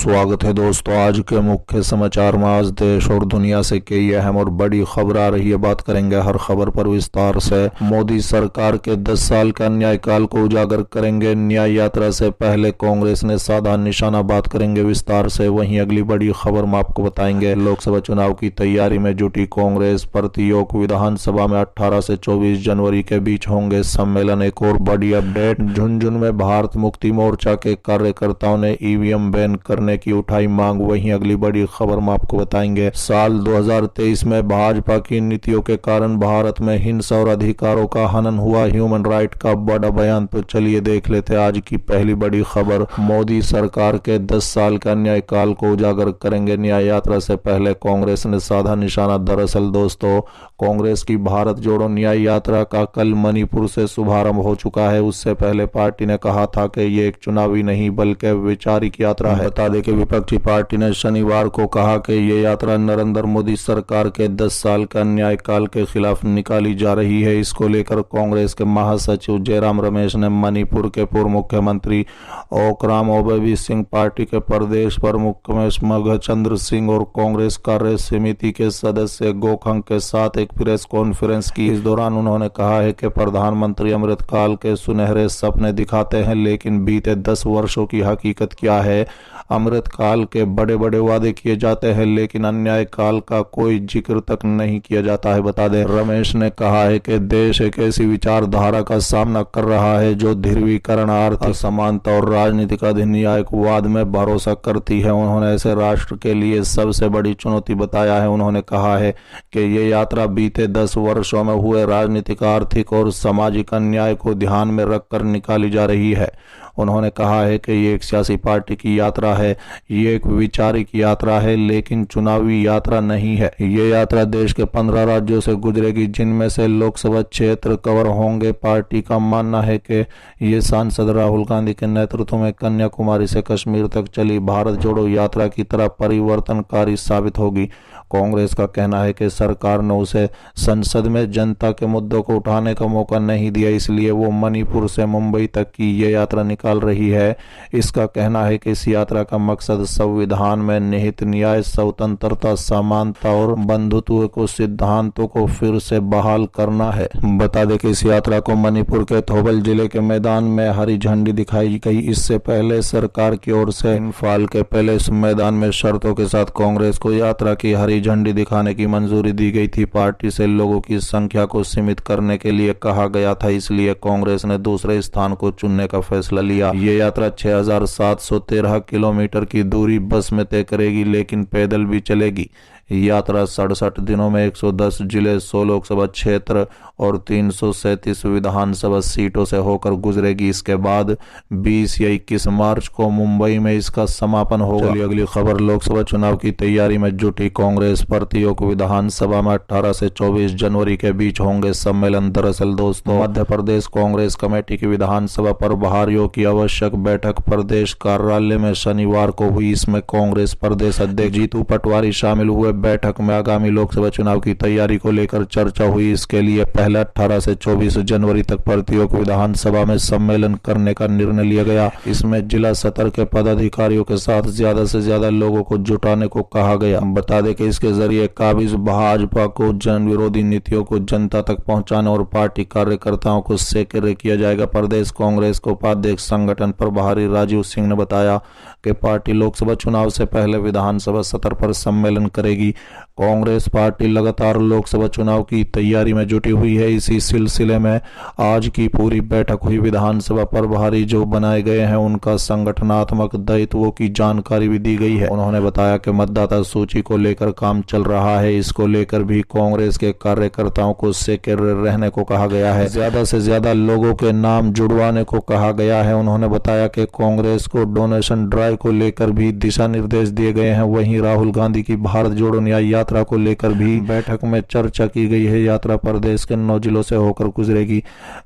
स्वागत है दोस्तों। आज के मुख्य समाचार में आज देश और दुनिया से कई अहम और बड़ी खबर आ रही है। बात करेंगे हर खबर पर विस्तार से। मोदी सरकार के 10 साल का न्यायकाल को उजागर करेंगे। न्याय यात्रा से पहले कांग्रेस ने साधा निशाना। बात करेंगे विस्तार से। वहीं अगली बड़ी खबर में आपको बताएंगे लोकसभा चुनाव की तैयारी में जुटी कांग्रेस। प्रतियोग विधानसभा में 18 से 24 जनवरी के बीच होंगे सम्मेलन। एक और बड़ी अपडेट, झुंझुनू में भारत मुक्ति मोर्चा के कार्यकर्ताओं ने ईवीएम बैन करने की उठाई मांग। वहीं अगली बड़ी खबर में आपको बताएंगे साल 2023 में भाजपा की नीतियों के कारण भारत में हिंसा और अधिकारों का हनन हुआ। ह्यूमन राइट का बड़ा बयान। तो चलिए देख लेते आज की पहली बड़ी खबर। मोदी सरकार के 10 साल का न्यायकाल को उजागर करेंगे। न्याय यात्रा से पहले कांग्रेस ने साधा निशाना। दरअसल दोस्तों, कांग्रेस की भारत जोड़ो न्याय यात्रा का कल मणिपुर से शुभारंभ हो चुका है। उससे पहले पार्टी ने कहा था कि ये एक चुनावी नहीं बल्कि वैचारिक यात्रा है। बता दें कि विपक्षी पार्टी ने शनिवार को कहा कि ये यात्रा नरेंद्र मोदी सरकार के 10 साल का न्यायकाल के खिलाफ निकाली जा रही है। इसको लेकर कांग्रेस के महासचिव जयराम रमेश ने मणिपुर के पूर्व मुख्यमंत्री ओकराम ओबेबी सिंह, पार्टी के प्रदेश प्रमुख मघचंद्र सिंह और कांग्रेस कार्य समिति के सदस्य गोखंग के साथ एक प्रेस कॉन्फ्रेंस की। इस दौरान उन्होंने कहा है कि प्रधानमंत्री अमृतकाल के सुनहरे सपने दिखाते हैं, लेकिन बीते 10 वर्षों की हकीकत क्या है। अमृतकाल के बड़े बड़े वादे किए जाते हैं, लेकिन अन्यायकाल का कोई जिक्र तक नहीं किया जाता है। बता दें, रमेश ने कहा है कि देश एक ऐसी विचारधारा का सामना कर रहा है जो ध्रुवीकरण, आर्थिक समानता और राजनीतिक अधिन्यायवाद में भरोसा करती है। उन्होंने ऐसे राष्ट्र के लिए सबसे बड़ी चुनौती बताया है। उन्होंने कहा है कि ये यात्रा बीते 10 वर्षों में हुए राजनीतिक, आर्थिक और सामाजिक अन्याय को ध्यान में रखकर निकाली जा रही है। उन्होंने कहा है कि ये एक सियासी पार्टी की यात्रा है, ये एक वैचारिक यात्रा है, लेकिन चुनावी यात्रा नहीं है। ये यात्रा देश के 15 राज्यों से गुजरेगी, जिनमें से लोकसभा क्षेत्र कवर होंगे। पार्टी का मानना है कि ये सांसद राहुल गांधी के नेतृत्व में कन्याकुमारी से कश्मीर तक चली भारत जोड़ो यात्रा की तरह परिवर्तनकारी साबित होगी। कांग्रेस का कहना है कि सरकार ने उसे संसद में जनता के मुद्दों को उठाने का मौका नहीं दिया, इसलिए वो मणिपुर से मुंबई तक की ये यात्रा निकाल रही है। इसका कहना है कि इस यात्रा का मकसद संविधान में निहित न्याय, स्वतंत्रता, समानता और बंधुत्व को सिद्धांतों को फिर से बहाल करना है। बता दें कि इस यात्रा को मणिपुर के थोबल जिले के मैदान में हरी झंडी दिखाई गई। इससे पहले सरकार की ओर से इम्फाल के पैलेस मैदान में शर्तों के साथ कांग्रेस को यात्रा की हरी झंडी दिखाने की मंजूरी दी गई थी। पार्टी से लोगों की संख्या को सीमित करने के लिए कहा गया था, इसलिए कांग्रेस ने दूसरे स्थान को चुनने का फैसला लिया। ये यात्रा 6713 किलोमीटर की दूरी बस में तय करेगी, लेकिन पैदल भी चलेगी। यात्रा 67 दिनों में 110 जिले, 100 लोकसभा क्षेत्र और 337 विधानसभा सीटों से होकर गुजरेगी। इसके बाद 20 या 21 मार्च को मुंबई में इसका समापन होगा। अगली खबर, लोकसभा चुनाव की तैयारी में जुटी कांग्रेस। प्रतियोग विधानसभा में 18 से 24 जनवरी के बीच होंगे सम्मेलन। दरअसल दोस्तों, मध्य प्रदेश कांग्रेस कमेटी की विधानसभा प्रभारियों की आवश्यक बैठक प्रदेश कार्यालय में शनिवार को हुई। इसमें कांग्रेस प्रदेश अध्यक्ष जीतू पटवारी शामिल हुए। बैठक में आगामी लोकसभा चुनाव की तैयारी को लेकर चर्चा हुई। इसके लिए पहले 18 से 24 जनवरी तक प्रतियोग विधानसभा में सम्मेलन करने का निर्णय लिया गया। इसमें जिला स्तर के पदाधिकारियों के साथ ज्यादा से ज्यादा लोगों को जुटाने को कहा गया। बता दें कि इसके जरिए काबिज भाजपा को जन विरोधी नीतियों को जनता तक पहुंचाने और पार्टी कार्यकर्ताओं को सेक्रेटरी किया जाएगा। प्रदेश कांग्रेस के उपाध्यक्ष संगठन प्रभारी राजीव सिंह ने बताया कि पार्टी लोकसभा चुनाव से पहले विधानसभा सत्र पर सम्मेलन करेगी। कांग्रेस पार्टी लगातार लोकसभा चुनाव की तैयारी में जुटी हुई है। इसी सिलसिले में आज की पूरी बैठक हुई। विधानसभा प्रभारी जो बनाए गए हैं, उनका संगठनात्मक दायित्वों की जानकारी भी दी गई है। उन्होंने बताया कि मतदाता सूची को लेकर काम चल रहा है। इसको लेकर भी कांग्रेस के कार्यकर्ताओं को सेक्रेटरी रहने को कहा गया है। ज्यादा से ज्यादा लोगों के नाम जुड़वाने को कहा गया है। उन्होंने बताया कि कांग्रेस को डोनेशन ड्राइव को लेकर भी दिशा निर्देश दिए गए हैं। वहीं राहुल गांधी की भारत जोड़ो न्याय यात्रा को लेकर भी बैठक में चर्चा की गई है। यात्रा प्रदेश के 9 जिलों से होकर गुजरेगी।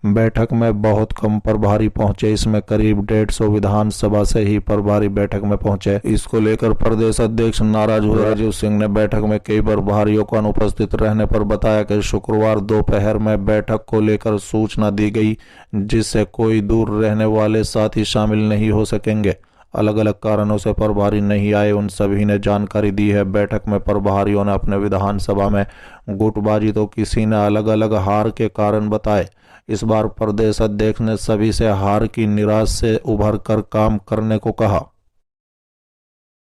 बैठक में बहुत कम प्रभारी पहुंचे। इसमें करीब 150 विधानसभा से ही प्रभारी बैठक में पहुंचे। इसको लेकर प्रदेश अध्यक्ष नाराज हुए। राजीव सिंह ने बैठक में कई प्रभारियों को अनुपस्थित रहने पर बताया कि शुक्रवार दोपहर में बैठक को लेकर सूचना दी गई, जिससे कोई दूर रहने वाले साथी शामिल नहीं हो सकेंगे। अलग अलग कारणों से प्रभारी नहीं आए, उन सभी ने जानकारी दी है। बैठक में प्रभारियों ने अपने विधानसभा में गुटबाजी तो किसी ने अलग अलग हार के कारण बताए। इस बार प्रदेश अध्यक्ष ने सभी से हार की निराश से उभर कर काम करने को कहा।